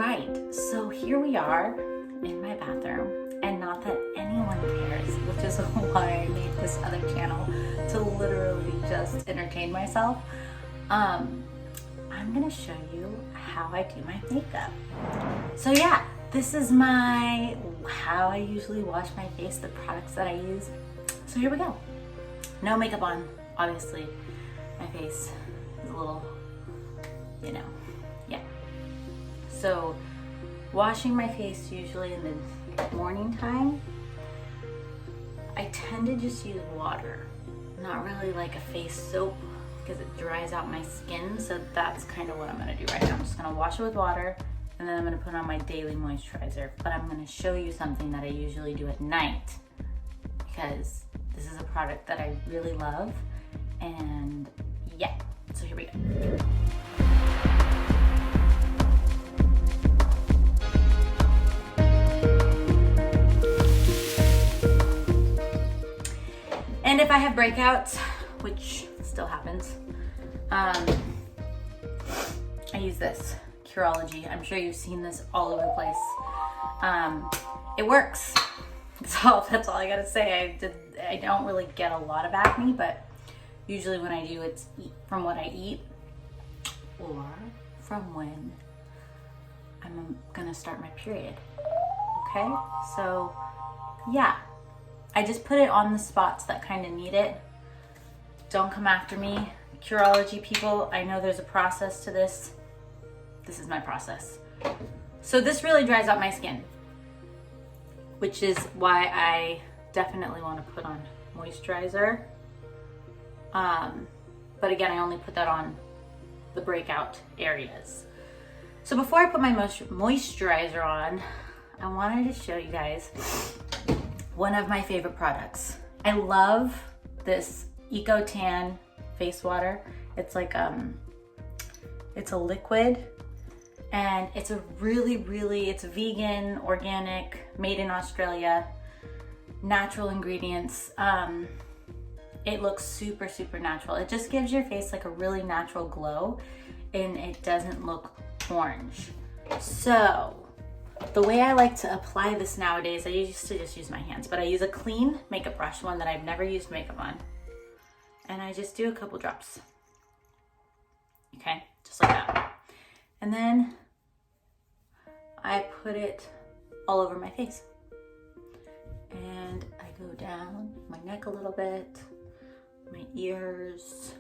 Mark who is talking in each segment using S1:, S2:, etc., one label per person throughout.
S1: right, so here we are in my bathroom, and not that anyone cares, which is why I made this other channel, to literally just entertain myself. I'm gonna show you how I do my makeup. So yeah, this is how I usually wash my face, the products that I use. So here we go. No makeup on, obviously. My face is a little, yeah. So washing my face usually in the morning time, I tend to just use water, not really like a face soap because it dries out my skin. So that's kind of what I'm gonna do right now. I'm just gonna wash it with water and then I'm gonna put on my daily moisturizer. But I'm gonna show you something that I usually do at night because this is a product that I really love. And yeah, so here we go. And if I have breakouts, which still happens, I use this Curology. I'm sure you've seen this all over the place. It works. So that's all I gotta say. I don't really get a lot of acne, but usually when I do, it's from what I eat or from when I'm gonna start my period. Okay, so yeah. I just put it on the spots that kind of need it. Don't come after me, Curology people. I know there's a process to this. This is my process. So this really dries out my skin, which is why I definitely want to put on moisturizer. But again, I only put that on the breakout areas. So before I put my moisturizer on, I wanted to show you guys one of my favorite products. I love this Eco Tan face water. It's like it's a liquid, and it's a it's vegan, organic, made in Australia, natural ingredients. It looks super, super natural. It just gives your face like a really natural glow, and it doesn't look orange. So the way I like to apply this nowadays, I used to just use my hands, but I use a clean makeup brush, one that I've never used makeup on. And I just do a couple drops. Okay, just like that. And then I put it all over my face. And I go down my neck a little bit, my ears,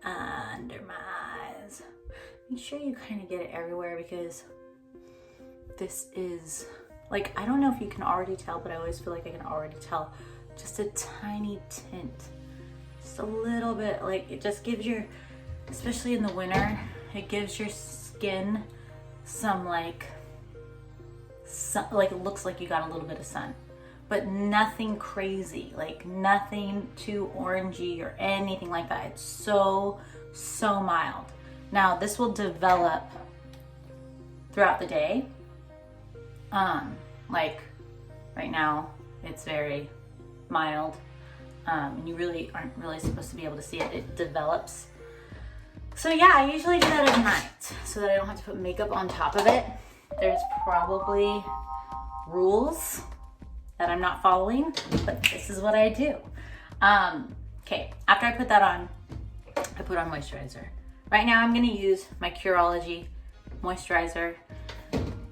S1: under my eyes. Make sure you kind of get it everywhere because this is like, I don't know if you can already tell, but I always feel like I can already tell just a tiny tint, just a little bit. Like it just gives your, especially in the winter, it gives your skin some like it looks like you got a little bit of sun, but nothing crazy, like nothing too orangey or anything like that. It's so mild. Now this will develop throughout the day. Like right now it's very mild, and you really aren't really supposed to be able to see it. It develops. So yeah, I usually do that at night so that I don't have to put makeup on top of it. There's probably rules that I'm not following, but this is what I do. Okay, after I put that on, I put on moisturizer. Right now I'm gonna use my Curology moisturizer,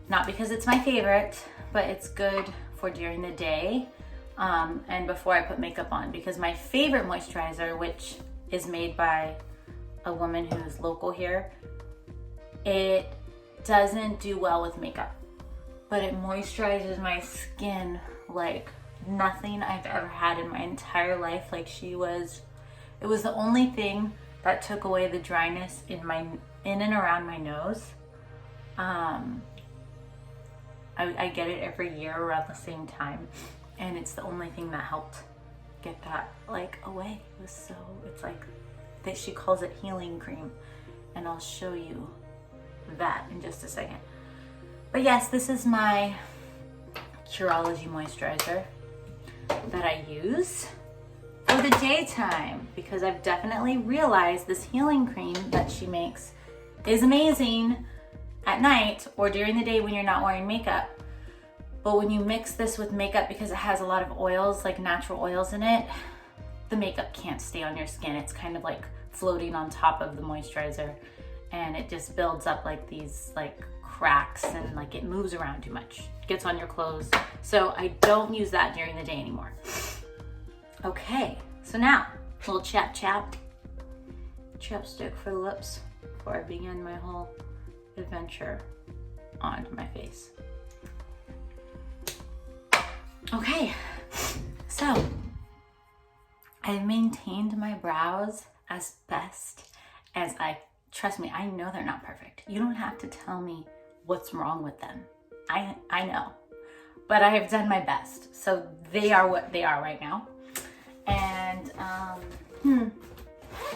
S1: not because it's my favorite, but it's good for during the day and before I put makeup on, because my favorite moisturizer, which is made by a woman who's local here, it doesn't do well with makeup, but it moisturizes my skin like nothing I've ever had in my entire life. Like it was the only thing that took away the dryness in and around my nose. I get it every year around the same time, and it's the only thing that helped get that like away. It's like that, she calls it healing cream, and I'll show you that in just a second. But yes, this is my Curology moisturizer that I use for the daytime, because I've definitely realized this healing cream that she makes is amazing at night or during the day when you're not wearing makeup. But when you mix this with makeup, because it has a lot of oils, like natural oils in it, the makeup can't stay on your skin. It's kind of like floating on top of the moisturizer, and it just builds up like these like cracks, and like it moves around too much. It gets on your clothes. So I don't use that during the day anymore. Okay, so now a little chapstick for the lips before I begin my whole adventure onto my face. Okay, so I've maintained my brows as best as trust me, I know they're not perfect. You don't have to tell me what's wrong with them. I know, but I have done my best. So they are what they are right now. And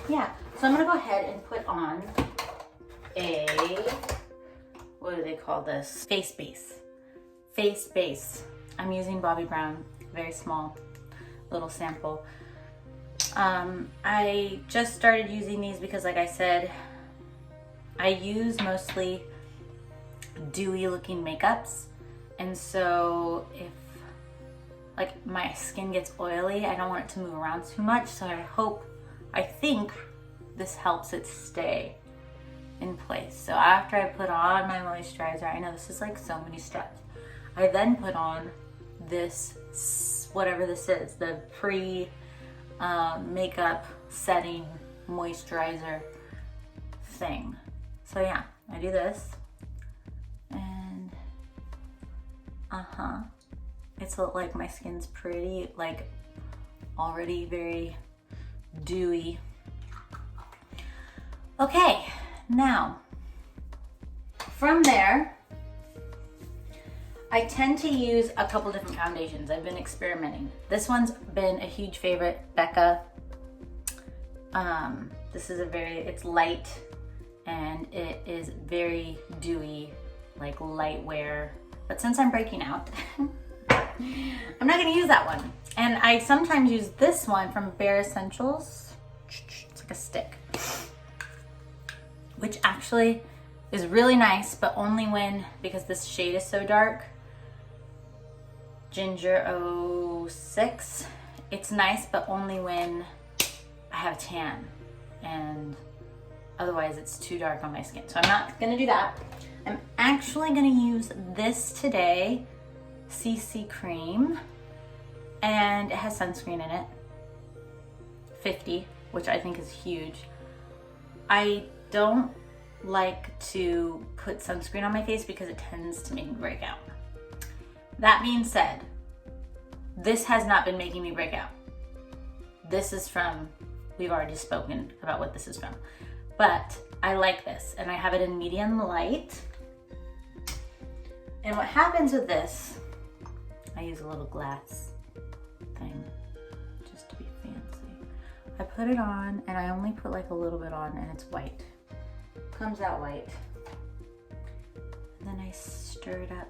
S1: yeah, so I'm gonna go ahead and put on a, what do they call this? Face base. I'm using Bobbi Brown, very small little sample. I just started using these because, like I said, I use mostly dewy looking makeups. And so if like my skin gets oily, I don't want it to move around too much. So I think this helps it stay in place. So after I put on my moisturizer, I know this is like so many steps. I then put on this, whatever this is, the makeup setting moisturizer thing. So yeah, I do this, and it's like my skin's pretty, like already very dewy. Okay, now from there, I tend to use a couple different foundations. I've been experimenting. This one's been a huge favorite, Becca. This is it's light, and it is very dewy, like light wear. But since I'm breaking out, I'm not gonna use that one. And I sometimes use this one from Bare Essentials. It's like a stick, which actually is really nice, but only because this shade is so dark, Ginger 06, it's nice, but only when I have a tan, and otherwise it's too dark on my skin. So I'm not gonna do that. I'm actually gonna use this today, CC cream, and it has sunscreen in it, 50, which I think is huge. I don't like to put sunscreen on my face because it tends to make me break out. That being said, this has not been making me break out. This is from, we've already spoken about what this is from, but I like this, and I have it in medium light. And what happens with this, I use a little glass thing just to be fancy. I put it on, and I only put like a little bit on, and it's white. Comes out white. And then I stir it up.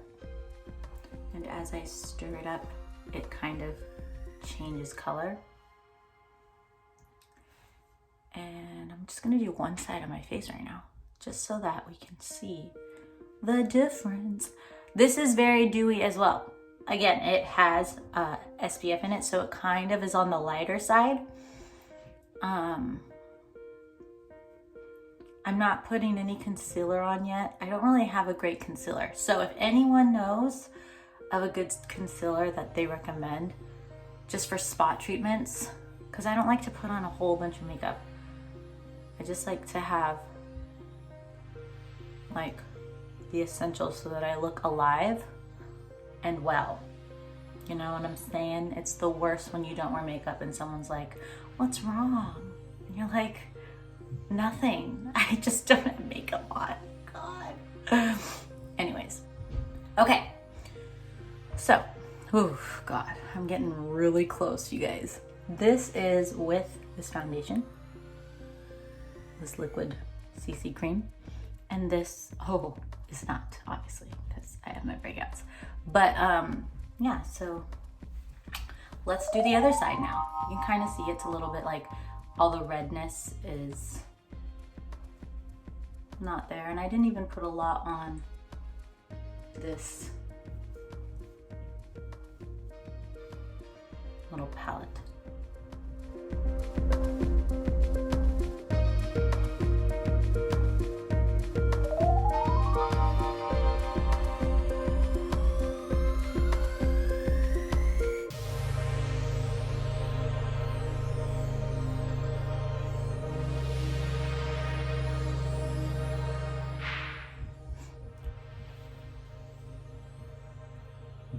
S1: And as I stir it up, it kind of changes color. And I'm just gonna do one side of my face right now, just so that we can see the difference. This is very dewy as well. Again, it has SPF in it, so it kind of is on the lighter side. I'm not putting any concealer on yet. I don't really have a great concealer. So if anyone knows of a good concealer that they recommend just for spot treatments, because I don't like to put on a whole bunch of makeup. I just like to have like the essentials so that I look alive and well. You know what I'm saying? It's the worst when you don't wear makeup and someone's like, "What's wrong?" And you're like, "Nothing. I just don't have makeup on." God. Anyways. Okay. So, God, I'm getting really close, you guys. This is with this foundation, this liquid CC cream, and this, is not, obviously, because I have my breakouts. But, yeah, so let's do the other side now. You can kind of see it's a little bit like all the redness is not there. And I didn't even put a lot on this little palette.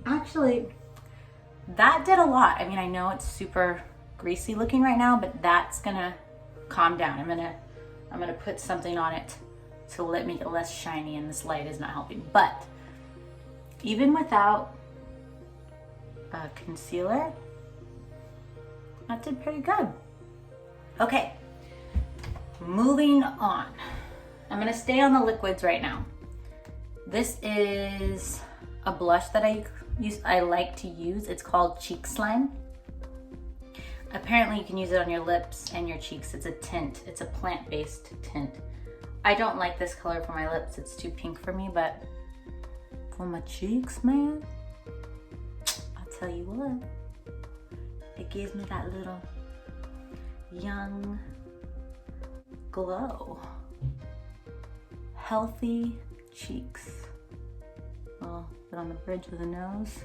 S1: Actually, that did a lot. I mean, I know it's super greasy looking right now, but that's gonna calm down. I'm gonna put something on it to make it less shiny, and this light is not helping. But even without a concealer, that did pretty good. Okay, moving on. I'm gonna stay on the liquids right now. This is a blush that I like to use. It's called Cheek Slime. Apparently you can use it on your lips and your cheeks. It's a tint. It's a plant-based tint. I don't like this color for my lips. It's too pink for me, but for my cheeks, man, I'll tell you what, it gives me that little young glow. Healthy cheeks. Well, put on the bridge of the nose.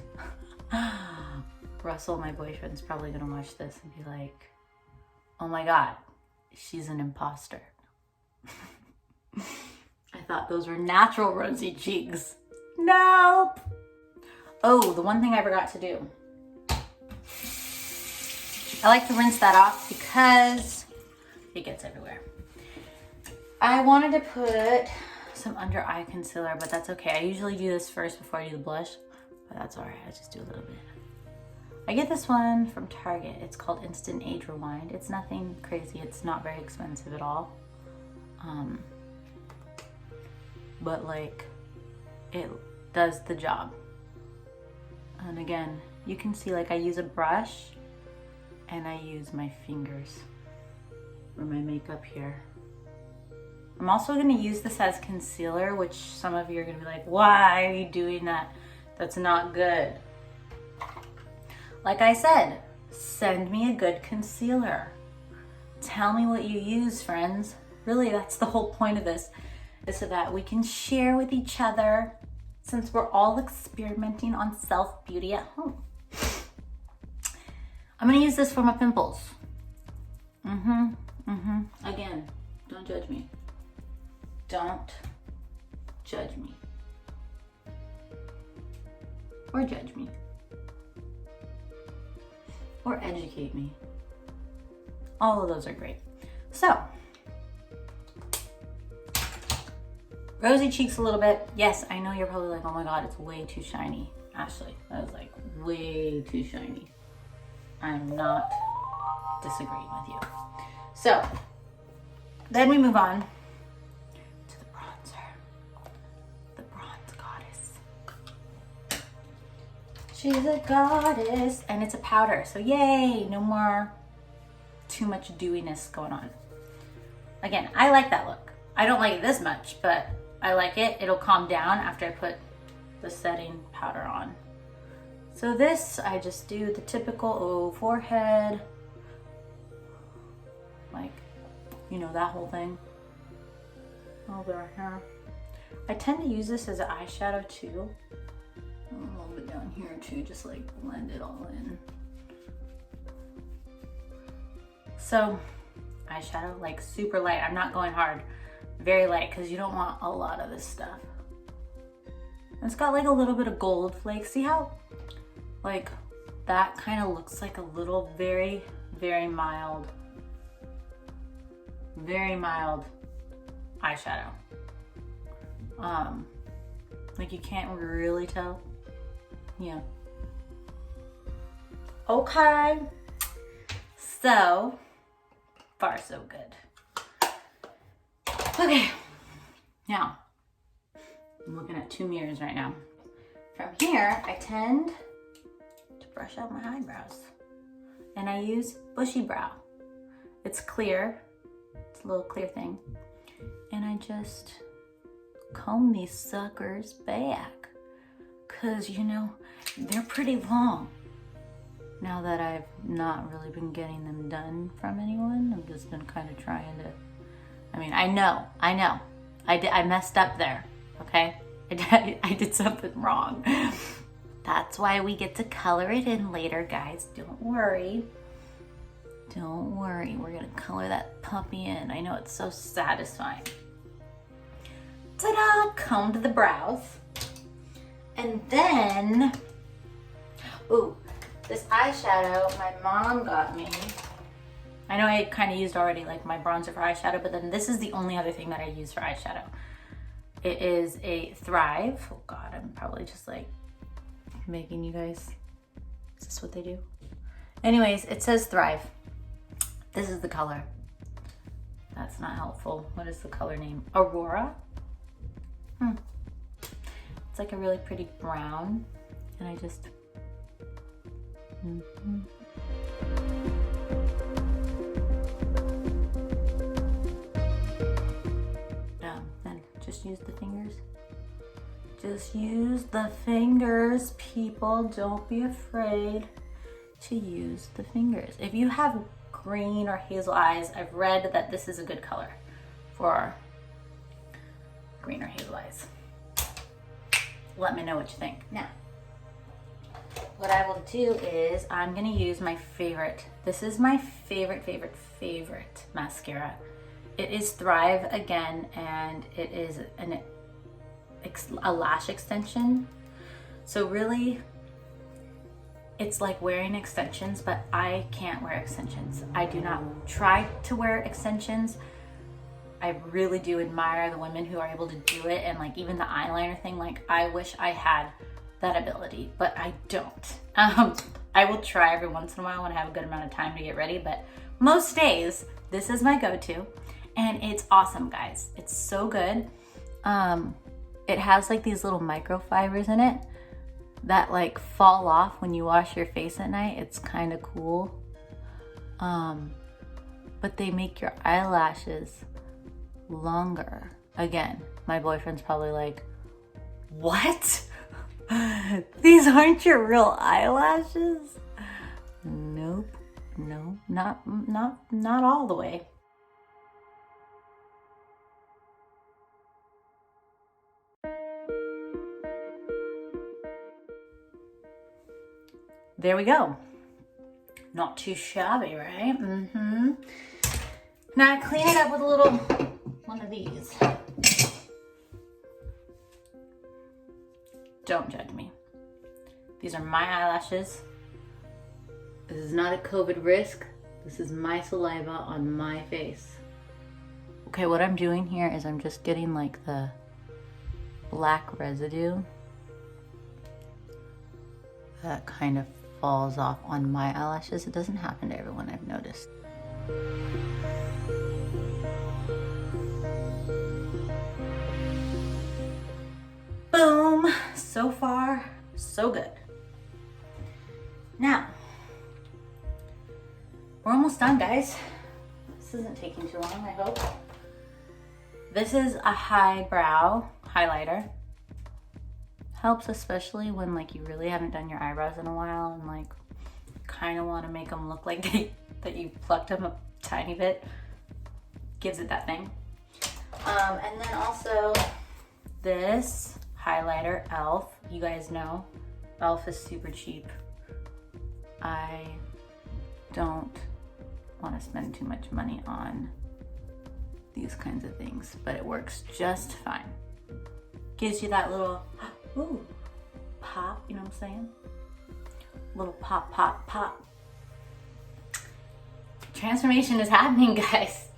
S1: Russell, my boyfriend's probably gonna watch this and be like, oh my God, she's an imposter. I thought those were natural rosy cheeks. Nope. Oh, the one thing I forgot to do. I like to rinse that off because it gets everywhere. I wanted to put some under eye concealer, but that's okay. I usually do this first before I do the blush, but that's all right. I just do a little bit. I get this one from Target. It's called Instant Age Rewind. It's nothing crazy. It's not very expensive at all. But like, it does the job. And again, you can see like I use a brush and I use my fingers for my makeup here. I'm also gonna use this as concealer, which some of you are gonna be like, why are you doing that? That's not good. Like I said, send me a good concealer. Tell me what you use, friends. Really, that's the whole point of this, is so that we can share with each other, since we're all experimenting on self-beauty at home. I'm gonna use this for my pimples. Again, don't judge me. Don't judge me. Or judge me. Or educate me. All of those are great. So, rosy cheeks a little bit. Yes, I know you're probably like, oh my God, it's way too shiny. Ashley, that was like way too shiny. I'm not disagreeing with you. So, then we move on to the bronzer. The bronze goddess. She's a goddess, and it's a powder. So yay, no more too much dewiness going on. Again, I like that look. I don't like it this much, but I like it. It'll calm down after I put the setting powder on. So this, I just do the typical forehead, like, you know, that whole thing. Over here. I tend to use this as an eyeshadow too. A little bit down here too, just like blend it all in. So, eyeshadow, like super light. I'm not going hard. Very light, because you don't want a lot of this stuff. It's got like a little bit of gold flakes. See how, like, that kind of looks like a little very mild eyeshadow. Like you can't really tell. Yeah. Okay. So far so good. Okay. Now, I'm looking at two mirrors right now. From here, I tend to brush out my eyebrows. And I use Bushy Brow. It's clear. It's a little clear thing. And I just comb these suckers back, because you know, they're pretty long. Now that I've not really been getting them done from anyone, I've just been kind of trying to, I mean, I know, I messed up there, okay? I did something wrong. That's why we get to color it in later, guys. Don't worry. Don't worry, we're gonna color that puppy in. I know it's so satisfying. Ta-da! Comb to the brows. And then, ooh, this eyeshadow my mom got me. I know I kind of used already like my bronzer for eyeshadow, but then this is the only other thing that I use for eyeshadow. It is a Thrive. Oh God, I'm probably just like making you guys, is this what they do? Anyways, it says Thrive. This is the color. That's not helpful. What is the color name? Aurora? It's like a really pretty brown. And I just, then just use the fingers. Just use the fingers, people. Don't be afraid to use the fingers. If you have green or hazel eyes, I've read that this is a good color for green or hazel eyes. Let me know what you think. Now, what I will do is I'm gonna use my favorite. This is my favorite mascara. It is Thrive again, and it is a lash extension. So really, it's like wearing extensions, but I can't wear extensions. I do not try to wear extensions. I really do admire the women who are able to do it, and like even the eyeliner thing, like I wish I had that ability, but I don't. I will try every once in a while when I have a good amount of time to get ready, but most days, this is my go-to, and it's awesome, guys. It's so good. It has like these little microfibers in it that like fall off when you wash your face at night. It's kind of cool. But they make your eyelashes longer. Again, my boyfriend's probably like, what? These aren't your real eyelashes? Nope. No, not all the way. There we go. Not too shabby, right? Now I clean it up with a little one of these. Don't judge me. These are my eyelashes. This is not a COVID risk. This is my saliva on my face. Okay, what I'm doing here is I'm just getting like the black residue that kind of falls off on my eyelashes. It doesn't happen to everyone, I've noticed. Boom! So far, so good. Now, we're almost done, guys. This isn't taking too long, I hope. This is a highbrow highlighter. Helps especially when like you really haven't done your eyebrows in a while and like kind of want to make them look like that you plucked them a tiny bit. Gives it that thing. And then also this highlighter, e.l.f. You guys know e.l.f. is super cheap. I don't want to spend too much money on these kinds of things, but it works just fine. Gives you that little ooh, pop, you know what I'm saying? Little pop, pop, pop. Transformation is happening, guys.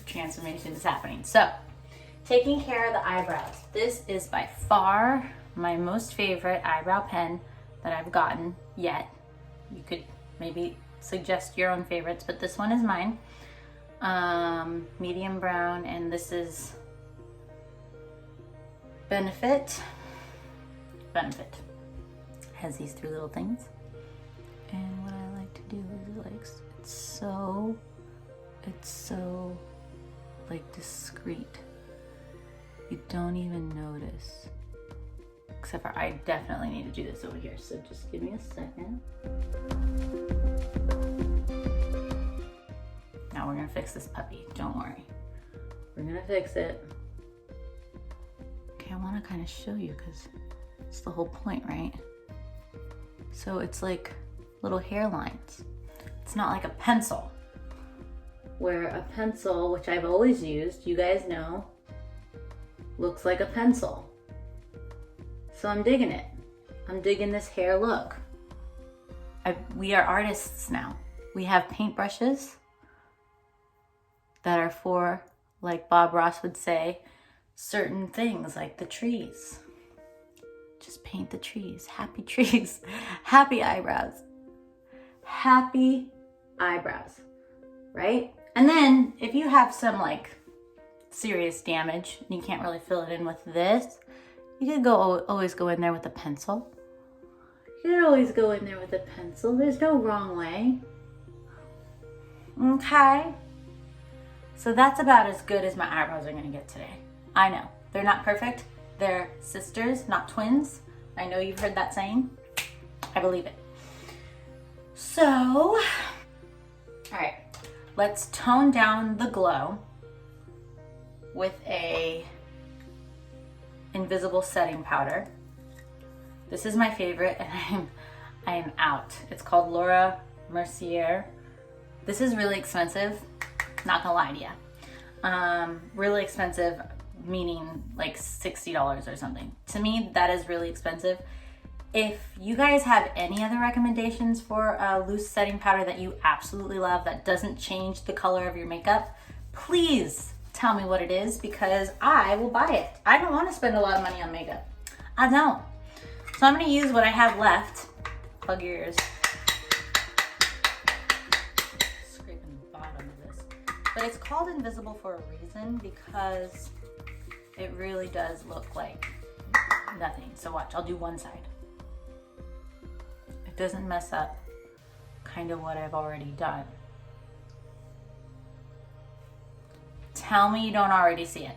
S1: Transformation is happening. So, taking care of the eyebrows. This is by far my most favorite eyebrow pen that I've gotten yet. You could maybe suggest your own favorites, but this one is mine. Medium brown, and this is Benefit. Has these three little things. And what I like to do is like, it's so like discreet. You don't even notice. Except for I definitely need to do this over here. So just give me a second. Now we're gonna fix this puppy, don't worry. We're gonna fix it. Okay, I wanna kind of show you because it's the whole point, right? So it's like little hairlines. It's not like a pencil. Where a pencil, which I've always used, you guys know, looks like a pencil. So I'm digging it. I'm digging this hair look. We are artists now. We have paintbrushes that are for, like Bob Ross would say, certain things like the trees. Just paint the trees. Happy trees. Happy eyebrows. Happy eyebrows, right? And then if you have some like serious damage and you can't really fill it in with this, you could always go in there with a pencil. You could always go in there with a pencil. There's no wrong way. Okay? So that's about as good as my eyebrows are gonna get today. I know, they're not perfect. They're sisters, not twins. I know you've heard that saying. I believe it. So, all right, let's tone down the glow with a invisible setting powder. This is my favorite and I am out. It's called Laura Mercier. This is really expensive, not gonna lie to you. Really expensive, meaning like $60 or something. To me, that is really expensive. If you guys have any other recommendations for a loose setting powder that you absolutely love that doesn't change the color of your makeup, please tell me what it is because I will buy it. I don't want to spend a lot of money on makeup. I don't. So I'm going to use what I have left. Plug your ears. Scraping the bottom of this. But it's called Invisible for a reason because it really does look like nothing. So watch, I'll do one side. It doesn't mess up kind of what I've already done. Tell me you don't already see it.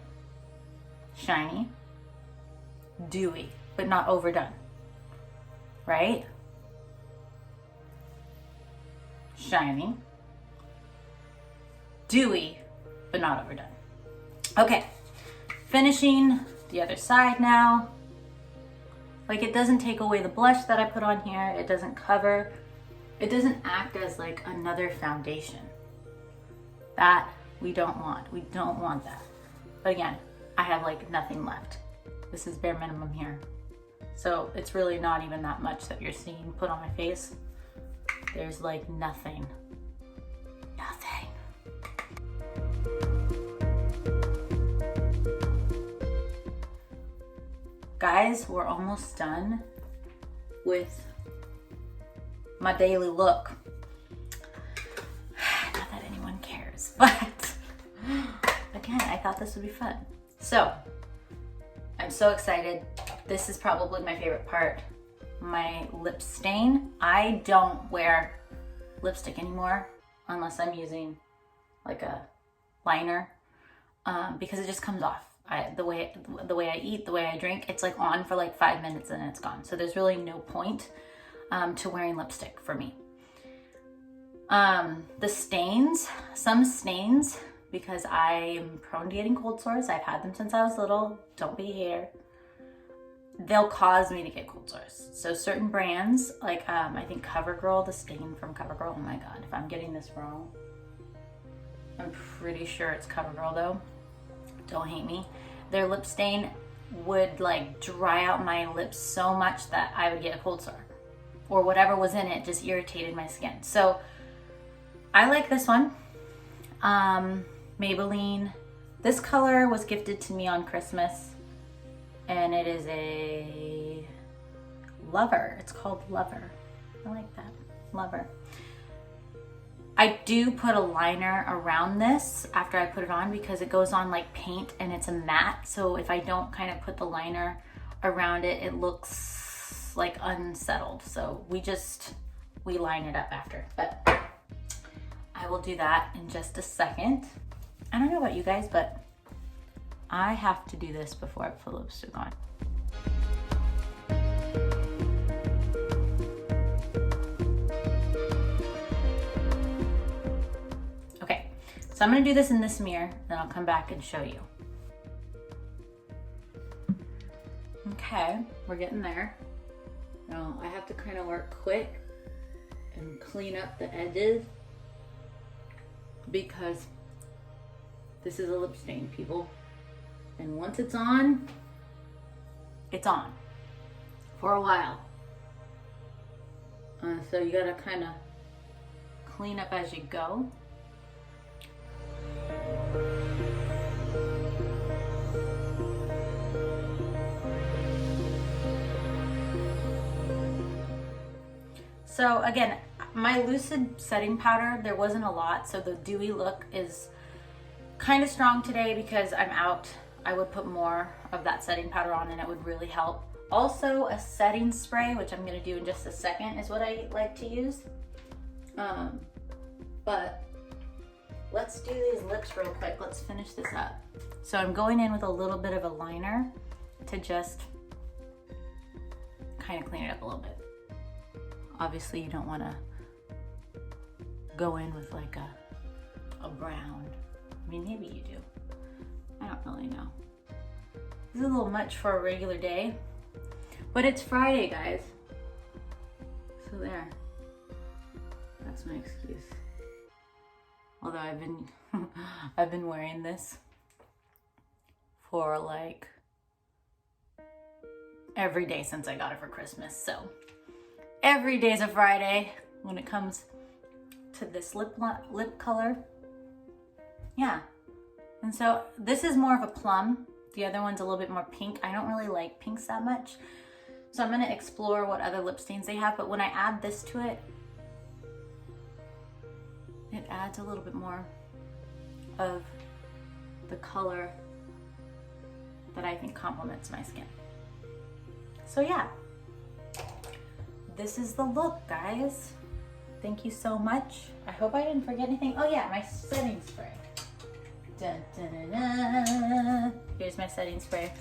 S1: Shiny, dewy, but not overdone, right? Shiny, dewy, but not overdone. Okay, finishing the other side now. Like it doesn't take away the blush that I put on here. It doesn't cover, it doesn't act as like another foundation. That we don't want. We don't want that. But again, I have like nothing left. This is bare minimum here. So it's really not even that much that you're seeing put on my face. There's like nothing. Nothing. Guys, we're almost done with my daily look. Not that anyone cares, but again, I thought this would be fun. So, I'm so excited. This is probably my favorite part. My lip stain. I don't wear lipstick anymore unless I'm using like a liner because it just comes off. The way I eat, the way I drink, it's like on for like 5 minutes and then it's gone. So there's really no point to wearing lipstick for me. The stains, some stains, because I am prone to getting cold sores. I've had them since I was little. Don't be here. They'll cause me to get cold sores. So certain brands, like I think CoverGirl, the stain from CoverGirl. Oh my God, if I'm getting this wrong, I'm pretty sure it's CoverGirl though. Don't hate me. Their lip stain would like dry out my lips so much that I would get a cold sore, or whatever was in it just irritated my skin. So I like this one. Maybelline. This color was gifted to me on Christmas and it is a Lover. It's called Lover. I like that. Lover. I do put a liner around this after I put it on because it goes on like paint and it's a matte. So if I don't kind of put the liner around it, it looks like unsettled. So we line it up after, but I will do that in just a second. I don't know about you guys, but I have to do this before I put lipstick on. Okay, so I'm gonna do this in this mirror, then I'll come back and show you. Okay, we're getting there. Now I have to kind of work quick and clean up the edges because this is a lip stain, people. And once it's on for a while. So you gotta kind of clean up as you go. So again, my Lucid setting powder, there wasn't a lot, so the dewy look is kind of strong today because I'm out. I would put more of that setting powder on and it would really help. Also a setting spray, which I'm gonna do in just a second, is what I like to use. But let's do these lips real quick. Let's finish this up. So I'm going in with a little bit of a liner to just kind of clean it up a little bit. Obviously you don't wanna go in with like a brown. I mean, maybe you do. I don't really know. This is a little much for a regular day, but it's Friday, guys. So there. That's my excuse. Although I've been wearing this for like every day since I got it for Christmas. So every day's a Friday when it comes to this lip color. Yeah. And so this is more of a plum. The other one's a little bit more pink. I don't really like pinks that much. So I'm gonna explore what other lip stains they have, but when I add this to it, it adds a little bit more of the color that I think complements my skin. So yeah, this is the look, guys. Thank you so much. I hope I didn't forget anything. Oh yeah, my setting spray. Dun, dun, dun, dun. Here's my setting spray.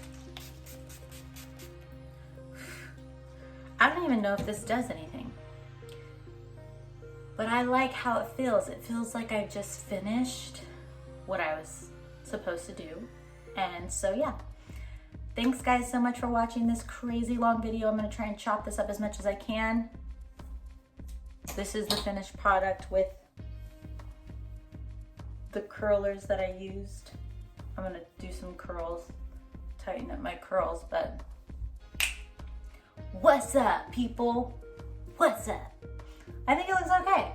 S1: I don't even know if this does anything, but I like how it feels. It feels like I just finished what I was supposed to do. And so yeah, thanks guys so much for watching this crazy long video. I'm gonna try and chop this up as much as I can. This is the finished product with the curlers that I used. I'm gonna do some curls, tighten up my curls, but what's up, people? What's up? I think it looks okay.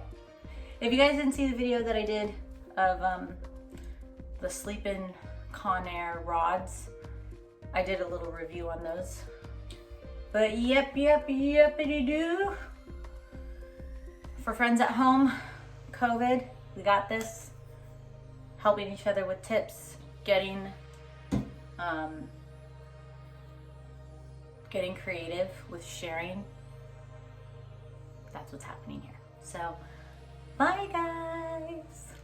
S1: If you guys didn't see the video that I did of the Sleepin' Conair rods, I did a little review on those. But yepity do. For friends at home, COVID, we got this. Helping each other with tips, getting creative with sharing. That's what's happening here. So, bye guys.